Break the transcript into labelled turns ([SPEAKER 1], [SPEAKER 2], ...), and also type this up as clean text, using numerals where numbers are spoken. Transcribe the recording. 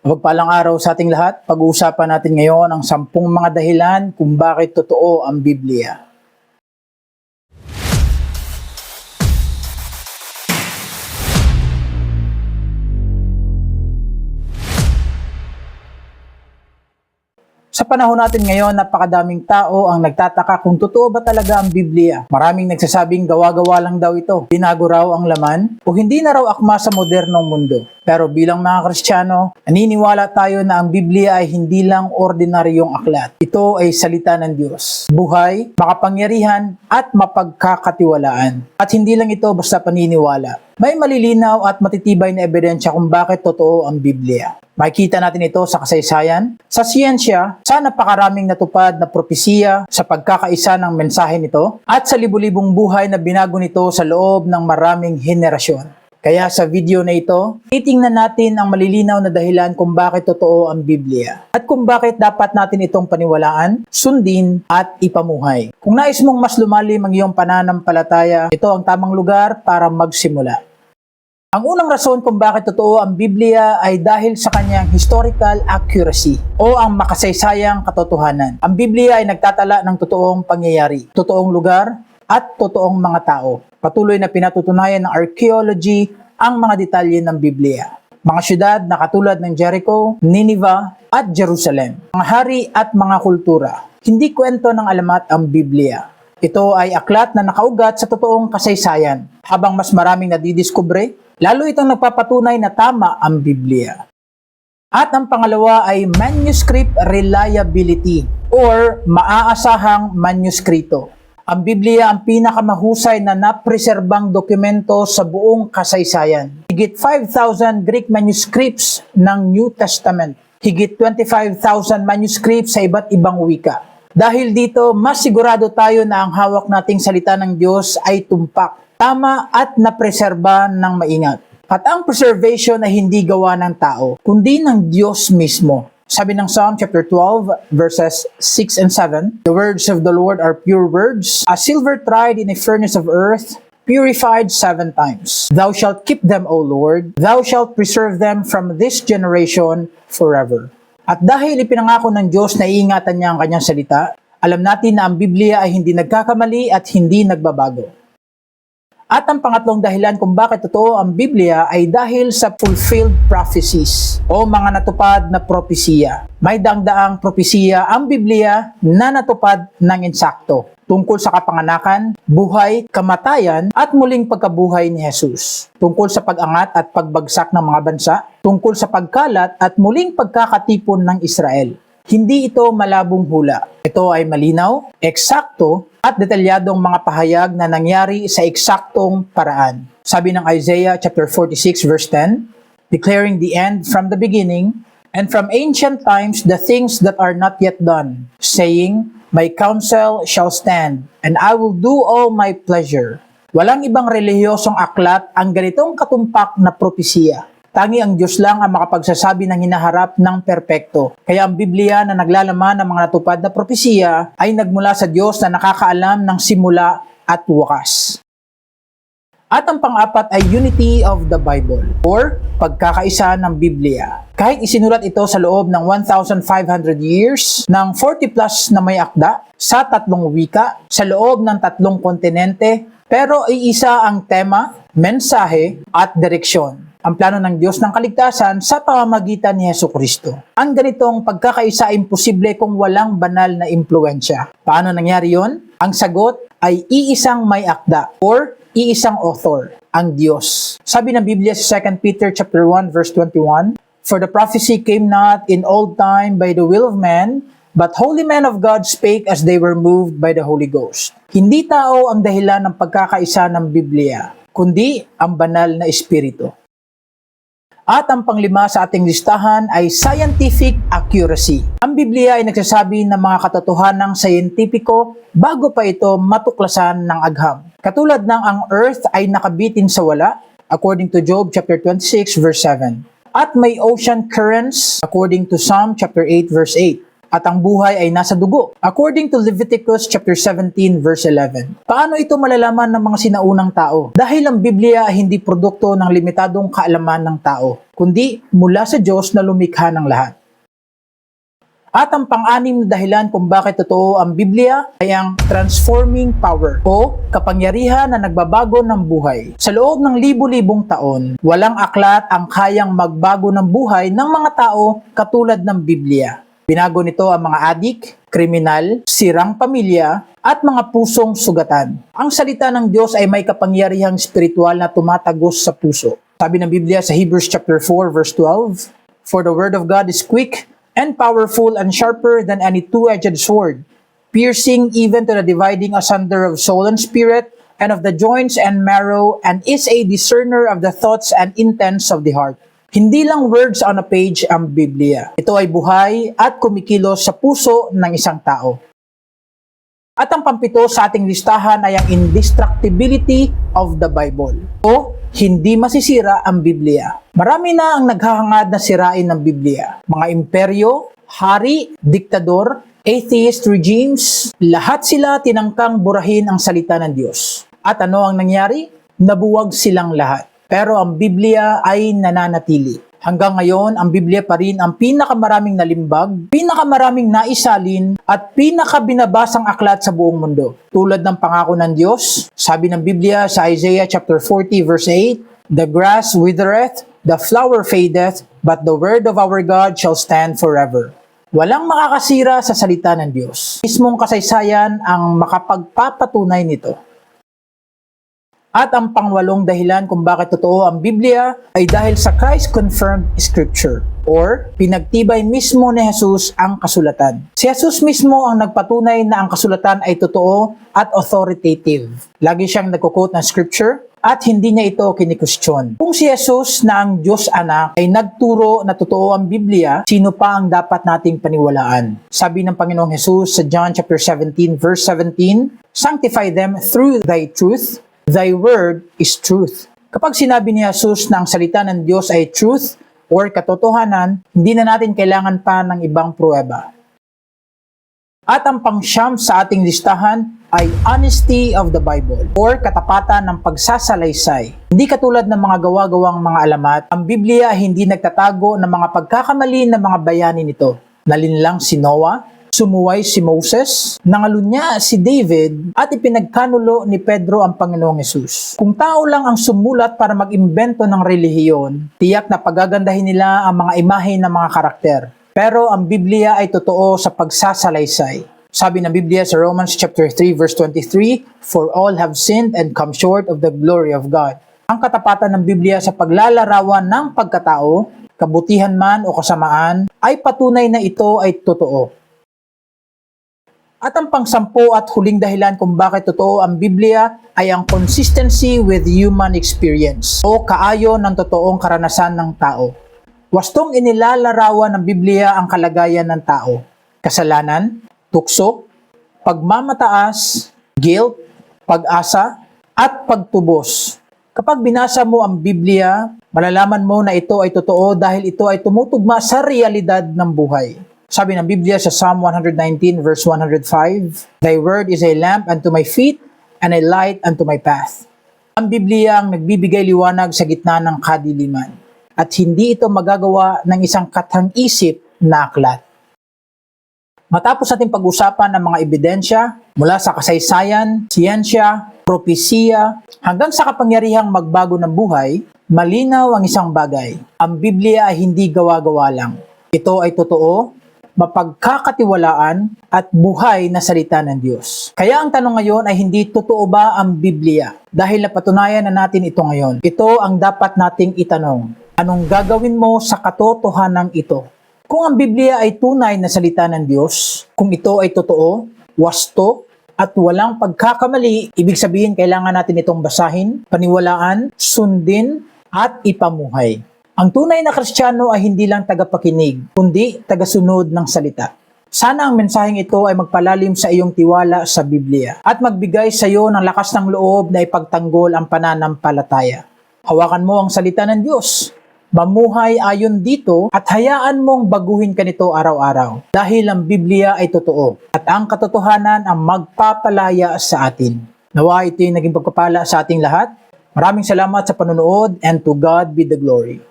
[SPEAKER 1] Mapagpalang araw sa ating lahat. Pag-uusapan natin ngayon ang 10 mga dahilan kung bakit totoo ang Biblia. Sa panahon natin ngayon, napakadaming tao ang nagtataka kung totoo ba talaga ang Biblia. Maraming nagsasabing gawa-gawa lang daw ito, binago raw ang laman, o hindi na raw akma sa modernong mundo. Pero bilang mga Kristiyano, naniniwala tayo na ang Biblia ay hindi lang ordinaryong aklat. Ito ay salita ng Diyos. Buhay, makapangyarihan, at mapagkakatiwalaan. At hindi lang ito basta paniniwala. May malilinaw at matitibay na ebidensya kung bakit totoo ang Biblia. Makikita natin ito sa kasaysayan, sa siyensya, sa napakaraming natupad na propesiya, sa pagkakaisa ng mensahe nito, at sa libu-libong buhay na binago nito sa loob ng maraming henerasyon. Kaya sa video na ito, titingnan natin ang malilinaw na dahilan kung bakit totoo ang Biblia at kung bakit dapat natin itong paniwalaan, sundin at ipamuhay. Kung nais mong mas lumalim ang iyong pananampalataya, ito ang tamang lugar para magsimula. Ang unang rason kung bakit totoo ang Biblia ay dahil sa kanyang historical accuracy o ang makasaysayang katotohanan. Ang Biblia ay nagtatala ng totoong pangyayari, totoong lugar at totoong mga tao. Patuloy na pinatutunayan ng archaeology ang mga detalye ng Biblia. Mga syudad na katulad ng Jericho, Nineveh at Jerusalem. Mga hari at mga kultura. Hindi kwento ng alamat ang Biblia. Ito ay aklat na nakaugat sa totoong kasaysayan. Habang mas maraming nadidiskubre, lalo itong nagpapatunay na tama ang Biblia. At ang pangalawa ay manuscript reliability or maaasahang manuskrito. Ang Biblia ang pinakamahusay na napreserbang dokumento sa buong kasaysayan. Higit 5,000 Greek manuscripts ng New Testament. Higit 25,000 manuscripts sa iba't ibang wika. Dahil dito, mas sigurado tayo na ang hawak nating salita ng Diyos ay tumpak, tama at napreserba ng maingat. At ang preservation ay hindi gawa ng tao, kundi ng Diyos mismo. Sabi ng Psalm chapter 12, verses 6 and 7, "The words of the Lord are pure words, as silver tried in a furnace of earth, purified 7 times. Thou shalt keep them, O Lord, thou shalt preserve them from this generation forever." At dahil ipinangako ng Diyos na iingatan niya ang kanyang salita, alam natin na ang Biblia ay hindi nagkakamali at hindi nagbabago. At ang pangatlong dahilan kung bakit totoo ang Biblia ay dahil sa fulfilled prophecies o mga natupad na propesiya. May dangdaang propesiya ang Biblia na natupad ng insakto tungkol sa kapanganakan, buhay, kamatayan at muling pagkabuhay ni Jesus. Tungkol sa pag-angat at pagbagsak ng mga bansa, tungkol sa pagkalat at muling pagkakatipon ng Israel. Hindi ito malabong hula. Ito ay malinaw, eksakto, at detalyadong mga pahayag na nangyari sa eksaktong paraan. Sabi ng Isaiah chapter 46 verse 10, "Declaring the end from the beginning, and from ancient times the things that are not yet done, saying, My counsel shall stand, and I will do all my pleasure." Walang ibang relihiyosong aklat ang ganitong katumpak na propesiya. Tangi ang Diyos lang ang makapagsasabi ng hinaharap ng perpekto. Kaya ang Biblia na naglalaman ng mga natupad na propesiya ay nagmula sa Diyos na nakakaalam ng simula at wakas. At ang pang-apat ay unity of the Bible or pagkakaisa ng Biblia. Kahit isinulat ito sa loob ng 1,500 years, ng 40 plus na may akda, sa 3 wika, sa loob ng 3 kontinente, pero ay isa ang tema, mensahe at direksyon. Ang plano ng Diyos ng kaligtasan sa pamamagitan ni Jesucristo. Ang ganitong pagkakaisa ay imposible kung walang banal na impluensya. Paano nangyari yon? Ang sagot ay iisang may akda or iisang author, ang Diyos. Sabi ng Biblia sa 2 Peter chapter 1 verse 21, "For the prophecy came not in old time by the will of man, but holy men of God spake as they were moved by the Holy Ghost." Hindi tao ang dahilan ng pagkakaisa ng Biblia, kundi ang banal na Espiritu. At ang panglima sa ating listahan ay scientific accuracy. Ang Biblia ay nagsasabi ng mga katotohanang scientifico bago pa ito matuklasan ng agham. Katulad ng ang earth ay nakabitin sa wala, according to Job chapter 26 verse 7. At may ocean currents, according to Psalm chapter 8 verse 8. at ang buhay ay nasa dugo. According to Leviticus chapter 17 verse 11. Paano ito malalaman ng mga sinaunang tao? Dahil ang Biblia ay hindi produkto ng limitadong kaalaman ng tao, kundi mula sa Diyos na lumikha ng lahat. At ang pang-anim na dahilan kung bakit totoo ang Biblia ay ang transforming power o kapangyarihan na nagbabago ng buhay. Sa loob ng libu-libong taon, walang aklat ang kayang magbago ng buhay ng mga tao katulad ng Biblia. Binago nito ang mga adik, kriminal, sirang pamilya, at mga pusong sugatan. Ang salita ng Diyos ay may kapangyarihang spiritual na tumatagos sa puso. Sabi ng Biblia sa Hebrews chapter 4 verse 12, "For the word of God is quick and powerful and sharper than any two-edged sword, piercing even to the dividing asunder of soul and spirit, and of the joints and marrow, and is a discerner of the thoughts and intents of the heart." Hindi lang words on a page ang Biblia. Ito ay buhay at kumikilos sa puso ng isang tao. At ang pampito sa ating listahan ay ang indestructibility of the Bible o hindi masisira ang Biblia. Marami na ang naghahangad na sirain ng Biblia. Mga imperyo, hari, diktador, atheist regimes, lahat sila tinangkang burahin ang salita ng Diyos. At ano ang nangyari? Nabuwag silang lahat. Pero ang Biblia ay nananatili. Hanggang ngayon, ang Biblia pa rin ang pinakamaraming nalimbag, pinakamaraming naisalin, at pinakabinabasang aklat sa buong mundo. Tulad ng pangako ng Diyos, sabi ng Biblia sa Isaiah chapter 40 verse 8, "The grass withereth, the flower fadeth, but the word of our God shall stand forever." Walang makakasira sa salita ng Diyos. Mismong kasaysayan ang makapagpapatunay nito. At ang pangwalong dahilan kung bakit totoo ang Biblia ay dahil sa Christ-confirmed Scripture or pinagtibay mismo ni Jesus ang kasulatan. Si Jesus mismo ang nagpatunay na ang kasulatan ay totoo at authoritative. Lagi siyang nagko-quote ng Scripture at hindi niya ito kinikwestiyon. Kung si Jesus na ang Diyos Anak ay nagturo na totoo ang Biblia, sino pa ang dapat nating paniwalaan? Sabi ng Panginoong Jesus sa John chapter 17 verse 17, "Sanctify them through thy truth. Thy word is truth." Kapag sinabi ni Jesus na ang salita ng Diyos ay truth or katotohanan, hindi na natin kailangan pa ng ibang pruweba. At ang pangsyam sa ating listahan ay honesty of the Bible or katapatan ng pagsasalaysay. Hindi katulad ng mga gawa-gawang mga alamat, ang Biblia ay hindi nagtatago ng mga pagkakamali ng mga bayani nito. Nalinlang si Noah, sumuway si Moses, nangalunya si David, at ipinagkanulo ni Pedro ang Panginoong Hesus. Kung tao lang ang sumulat para mag-imbento ng relihiyon, tiyak na pagagandahin nila ang mga imahe ng mga karakter. Pero ang Biblia ay totoo sa pagsasalaysay. Sabi ng Biblia sa Romans chapter 3 verse 23, "For all have sinned and come short of the glory of God." Ang katapatan ng Biblia sa paglalarawan ng pagkatao, kabutihan man o kasamaan, ay patunay na ito ay totoo. At ang pangsampu at huling dahilan kung bakit totoo ang Biblia ay ang consistency with human experience o kaayon ng totoong karanasan ng tao. Wastong inilalarawan ng Biblia ang kalagayan ng tao. Kasalanan, tukso, pagmamataas, guilt, pag-asa, at pagtubos. Kapag binasa mo ang Biblia, malalaman mo na ito ay totoo dahil ito ay tumutugma sa realidad ng buhay. Sabi ng Biblia sa Psalm 119 verse 105, "Thy word is a lamp unto my feet and a light unto my path." Ang Biblia ang nagbibigay liwanag sa gitna ng kadiliman at hindi ito magagawa ng isang kathang-isip na aklat. Matapos natin pag-usapan ang mga ebidensya mula sa kasaysayan, siyensya, propesiya, hanggang sa kapangyarihang magbago ng buhay, malinaw ang isang bagay. Ang Biblia ay hindi gawa-gawa lang. Ito ay totoo, mapagkakatiwalaan at buhay na salita ng Diyos. Kaya ang tanong ngayon ay hindi totoo ba ang Biblia? Dahil napatunayan na natin ito ngayon. Ito ang dapat nating itanong. Anong gagawin mo sa katotohanan ito? Kung ang Biblia ay tunay na salita ng Diyos, kung ito ay totoo, wasto, at walang pagkakamali, ibig sabihin kailangan natin itong basahin, paniwalaan, sundin, at ipamuhay. Ang tunay na Kristiyano ay hindi lang tagapakinig, kundi tagasunod ng salita. Sana ang mensaheng ito ay magpalalim sa iyong tiwala sa Biblia at magbigay sa iyo ng lakas ng loob na ipagtanggol ang pananampalataya. Hawakan mo ang salita ng Diyos. Mamuhay ayon dito at hayaan mong baguhin ka nito araw-araw dahil ang Biblia ay totoo at ang katotohanan ang magpapalaya sa atin. Nawa ito yung naging pagpapala sa ating lahat. Maraming salamat sa panonood and to God be the glory.